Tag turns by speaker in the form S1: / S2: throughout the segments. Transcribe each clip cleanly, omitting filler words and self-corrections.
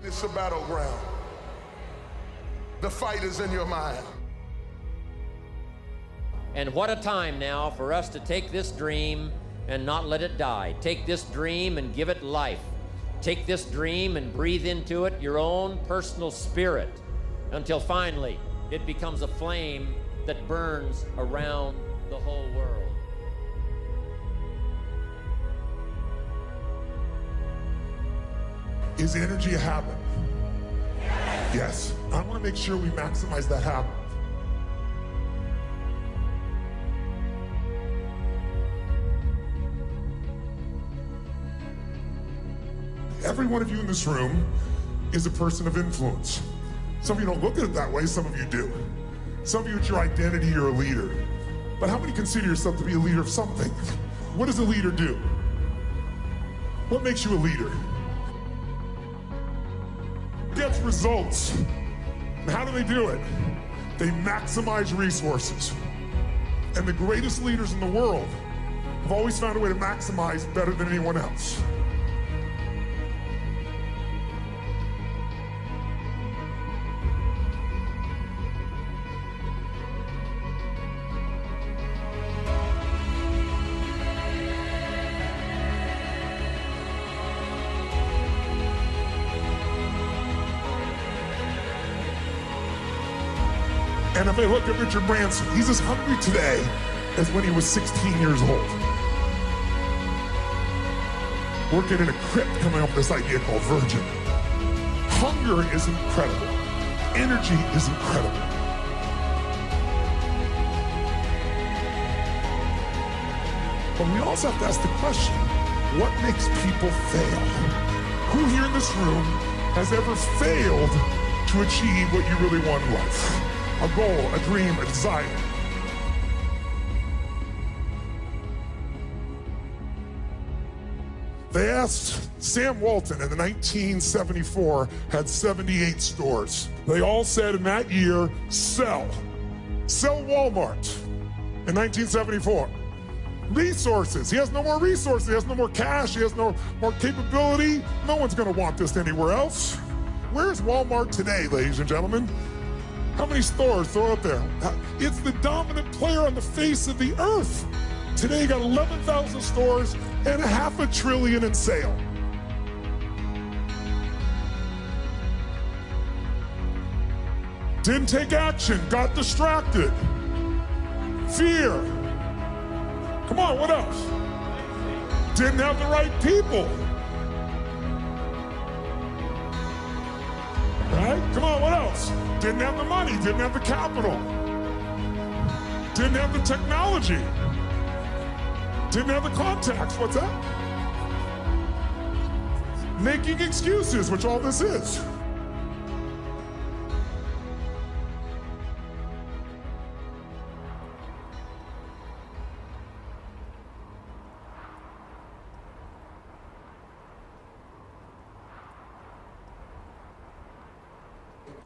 S1: It's a battleground. The fight is in your mind.
S2: And what a time now for us to take this dream and not let it die. Take this dream and give it life. Take this dream and breathe into it your own personal spirit until finally it becomes a flame that burns around the whole world.
S3: Is energy a habit? Yes. I want to make sure we maximize that habit. Every one of you in this room is a person of influence. Some of you don't look at it that way, some of you do. Some of you, it's your identity, you're a leader. But how many consider yourself to be a leader of something? What does a leader do? What makes you a leader? Gets results. And how do they do it? They maximize resources. And the greatest leaders in the world have always found a way to maximize better than anyone else. And if I look at Richard Branson, he's as hungry today as when he was 16 years old. Working in a crypt, coming up with this idea called Virgin. Hunger is incredible. Energy is incredible. But we also have to ask the question, what makes people fail? Who here in this room has ever failed to achieve what you really want in life? A goal, a dream, a desire. They asked Sam Walton in the 1974, had 78 stores. They all said in that year, sell. Sell Walmart in 1974. Resources, he has no more resources, he has no more cash, he has no more capability. No one's gonna want this anywhere else. Where's Walmart today, ladies and gentlemen? How many stores? Throw it up there. It's the dominant player on the face of the earth. Today you got 11,000 stores and $500 billion in sale. Didn't take action, got distracted. Fear. Come on, what else? Didn't have the right people. Right? Come on, what else? Didn't have the money, didn't have the capital. Didn't have the technology. Didn't have the contacts. What's that? Making excuses, which all this is.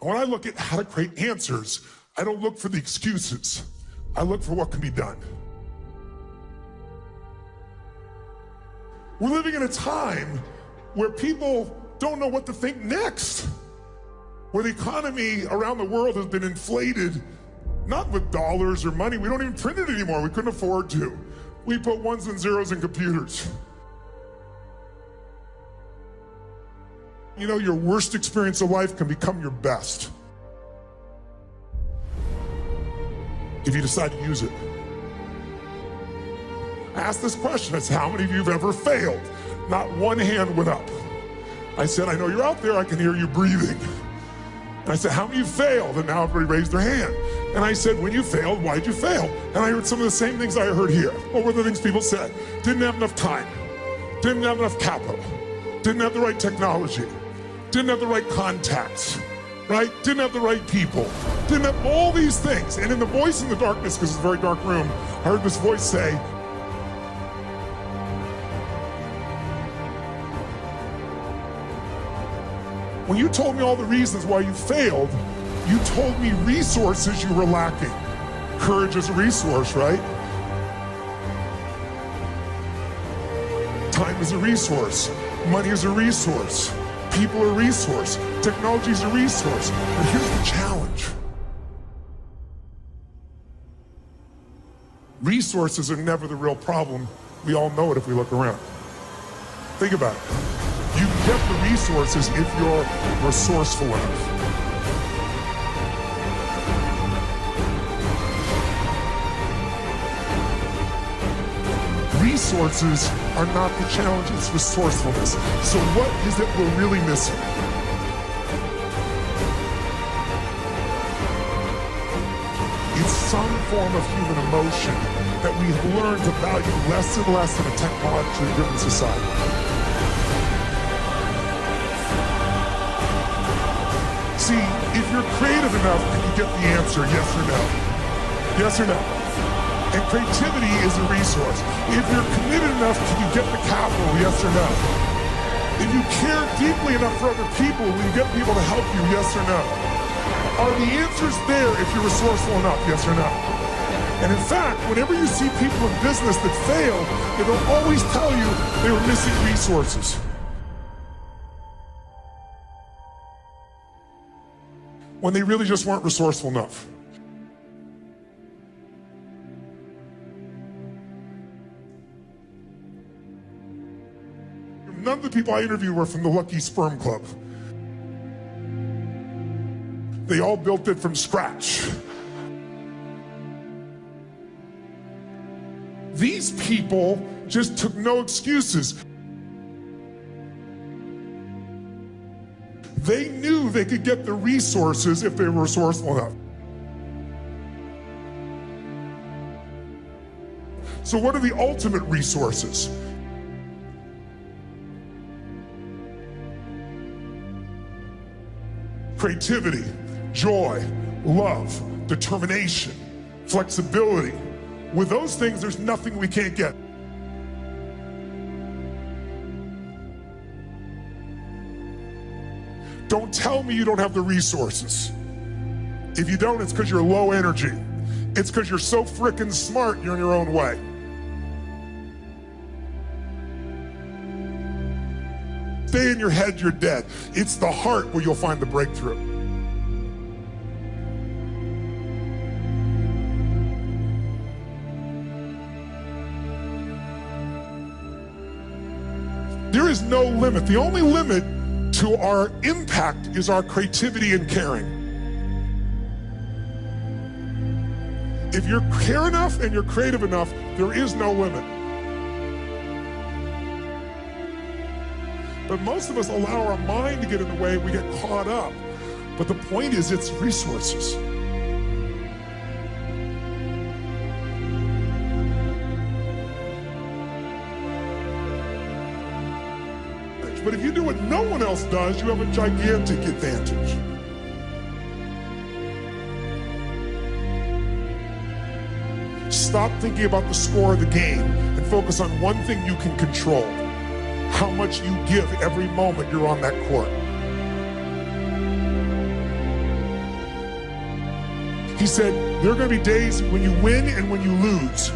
S3: When I look at how to create answers, I don't look for the excuses. I look for what can be done. We're living in a time where people don't know what to think next. Where the economy around the world has been inflated, not with dollars or money. We don't even print it anymore. We couldn't afford to. We put ones and zeros in computers. You know, your worst experience of life can become your best if you decide to use it. I asked this question, I said, how many of you have ever failed? Not one hand went up. I said, I know you're out there, I can hear you breathing. And I said, how many of you failed? And now everybody raised their hand. And I said, when you failed, why'd you fail? And I heard some of the same things I heard here. What were the things people said? Didn't have enough time, didn't have enough capital, didn't have the right technology, didn't have the right contacts, right? Didn't have the right people, didn't have all these things. And in the voice in the darkness, because it's a very dark room, I heard this voice say, when you told me all the reasons why you failed, you told me resources you were lacking. Courage is a resource, right? Time is a resource. Money is a resource. People are a resource. Technology is a resource. But here's the challenge. Resources are never the real problem. We all know it if we look around. Think about it. You get the resources if you're resourceful enough. Resources are not the challenge, it's resourcefulness. So what is it we're really missing? It's some form of human emotion that we have learned to value less and less in a technologically driven society. See, if you're creative enough, can you get the answer, yes or no? Yes or no? And creativity is a resource. If you're committed enough, can you get the capital, yes or no? If you care deeply enough for other people, will you get people to help you, yes or no? Are the answers there if you're resourceful enough, yes or no? And in fact, whenever you see people in business that fail, it'll always tell you they were missing resources. When they really just weren't resourceful enough. None of the people I interviewed were from the Lucky Sperm Club. They all built it from scratch. These people just took no excuses. They knew they could get the resources if they were resourceful enough. So what are the ultimate resources? Creativity, joy, love, determination, flexibility. With those things, there's nothing we can't get. Don't tell me you don't have the resources. If you don't, it's because you're low energy. It's because you're so frickin' smart, you're in your own way. Stay in your head, you're dead. It's the heart where you'll find the breakthrough. There is no limit. The only limit to our impact is our creativity and caring. If you care enough and you're creative enough, there is no limit. But most of us allow our mind to get in the way, we get caught up. But the point is, it's resources. But if you do what no one else does, you have a gigantic advantage. Stop thinking about the score of the game and focus on one thing you can control. How much you give every moment you're on that court. He said, there are going to be days when you win and when you lose.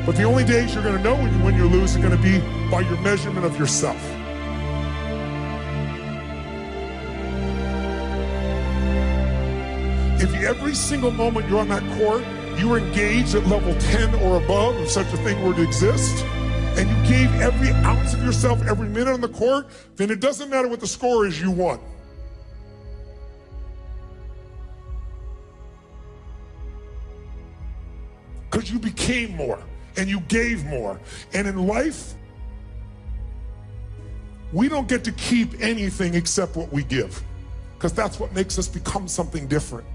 S3: But the only days you're going to know when you win or lose are going to be by your measurement of yourself. If every single moment you're on that court, you are engaged at level 10 or above, if such a thing were to exist, and you gave every ounce of yourself every minute on the court, then it doesn't matter what the score is, you won. Because you became more and you gave more. And in life, we don't get to keep anything except what we give, because that's what makes us become something different.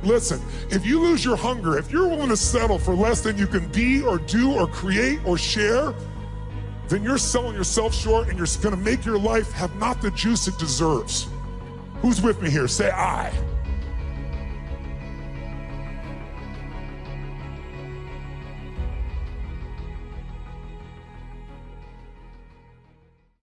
S3: Listen, if you lose your hunger, if you're willing to settle for less than you can be or do or create or share, then you're selling yourself short and you're gonna make your life have not the juice it deserves. Who's with me here? Say I.